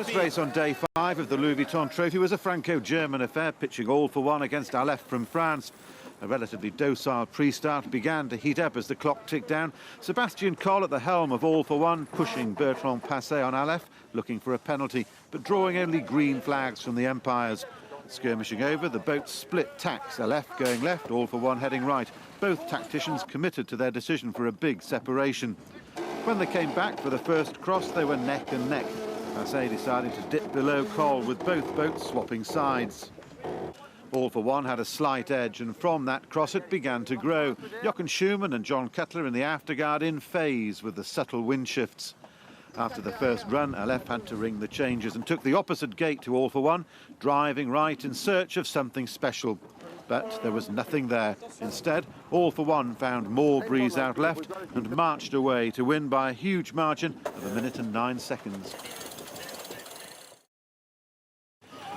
First race on day 5 of the Vuitton Trophy was a Franco-German affair, pitching all for one against Aleph from France. A relatively docile pre-start began to heat up as the clock ticked down. Sébastien Coll at the helm of all for one, pushing Bertrand Passé on Aleph, looking for a penalty, but drawing only green flags from the umpires. Skirmishing over, the boats split tacks, Aleph going left, all for one heading right. Both tacticians committed to their decision for a big separation. When they came back for the first cross, they were neck and neck. Passé deciding to dip below Coll, with both boats swapping sides. All for one had a slight edge, and from that cross it began to grow. Jochen Schumann and John Cutler in the afterguard in phase with the subtle wind shifts. After the first run, Aleph had to ring the changes and took the opposite gate to all for one, driving right in search of something special. But there was nothing there. Instead, all for one found more breeze out left and marched away to win by a huge margin of 1 minute and 9 seconds.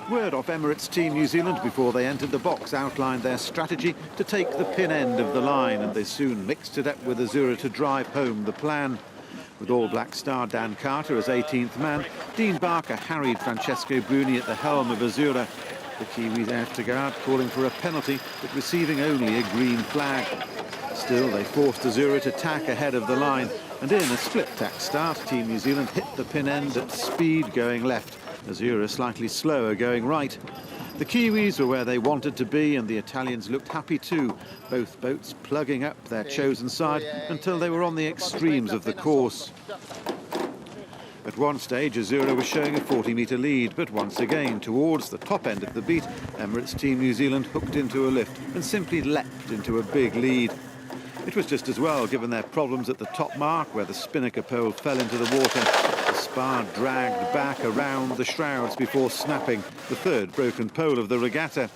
Word off Emirates Team New Zealand before they entered the box outlined their strategy to take the pin end of the line, and they soon mixed it up with Azura to drive home the plan. With All Black star Dan Carter as 18th man, Dean Barker harried Francesco Bruni at the helm of Azura. The Kiwis afterguard calling for a penalty, but receiving only a green flag. Still, they forced Azura to tack ahead of the line, and in a split-tack start, Team New Zealand hit the pin end at speed going left. Azura slightly slower going right. The Kiwis were where they wanted to be, and the Italians looked happy too, both boats plugging up their chosen side until they were on the extremes of the course. At one stage, Azura was showing a 40-metre lead, but once again, towards the top end of the beat, Emirates Team New Zealand hooked into a lift and simply leapt into a big lead. It was just as well, given their problems at the top mark, where the spinnaker pole fell into the water. The spar dragged back around the shrouds before snapping, the third broken pole of the regatta.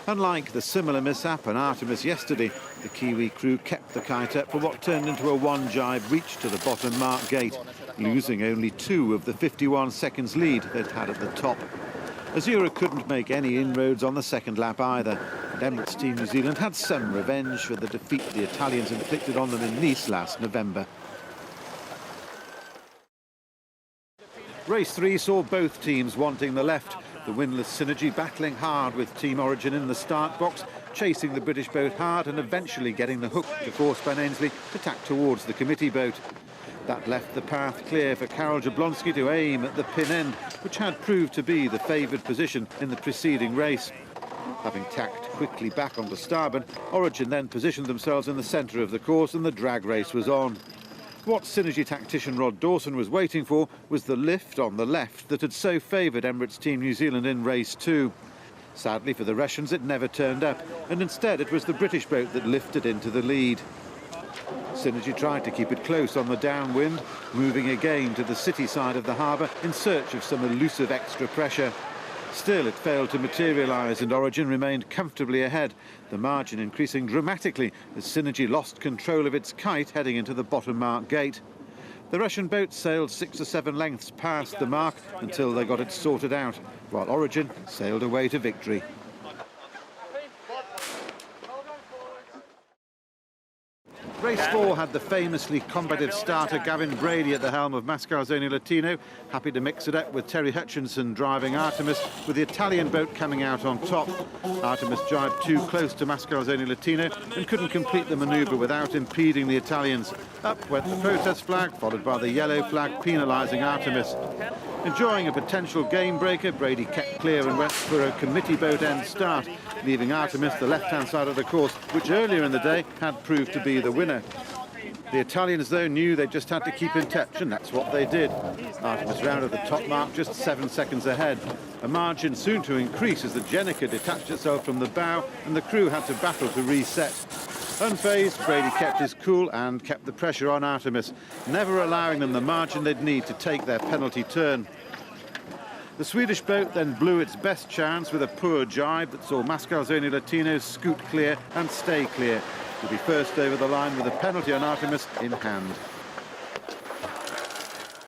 Unlike the similar mishap on Artemis yesterday, the Kiwi crew kept the kite up for what turned into a one-jibe reach to the bottom mark gate, losing only 2 of the 51 seconds lead they'd had at the top. Azura couldn't make any inroads on the second lap either, and Emirates Team New Zealand had some revenge for the defeat the Italians inflicted on them in Nice last November. Race 3 saw both teams wanting the left, the winless Synergy battling hard with Team Origin in the start box, chasing the British boat hard and eventually getting the hook to force Ben Ainslie to tack towards the committee boat. That left the path clear for Karol Jablonski to aim at the pin end, which had proved to be the favoured position in the preceding race. Having tacked quickly back onto starboard, Origin then positioned themselves in the centre of the course and the drag race was on. What Synergy tactician Rod Dawson was waiting for was the lift on the left that had so favoured Emirates Team New Zealand in race 2. Sadly for the Russians, it never turned up, and instead it was the British boat that lifted into the lead. Synergy tried to keep it close on the downwind, moving again to the city side of the harbour in search of some elusive extra pressure. Still, it failed to materialise and Origin remained comfortably ahead, the margin increasing dramatically as Synergy lost control of its kite heading into the bottom mark gate. The Russian boat sailed 6 or 7 lengths past the mark until they got it sorted out, while Origin sailed away to victory. Race 4 had the famously combative starter Gavin Brady at the helm of Mascalzone Latino, happy to mix it up with Terry Hutchinson driving Artemis, with the Italian boat coming out on top. Artemis jibed too close to Mascalzone Latino and couldn't complete the manoeuvre without impeding the Italians. Up went the protest flag, followed by the yellow flag penalising Artemis. Enjoying a potential game breaker, Brady kept clear and went for a committee boat end start, leaving Artemis the left-hand side of the course, which earlier in the day had proved to be the winner. The Italians, though, knew they just had to keep in touch, and that's what they did. Artemis rounded the top mark just 7 seconds ahead. A margin soon to increase as the Jenica detached itself from the bow, and the crew had to battle to reset. Unfazed, Brady kept his cool and kept the pressure on Artemis, never allowing them the margin they'd need to take their penalty turn. The Swedish boat then blew its best chance with a poor jibe that saw Mascalzone Latino scoot clear and stay clear, to be first over the line with a penalty on Artemis in hand.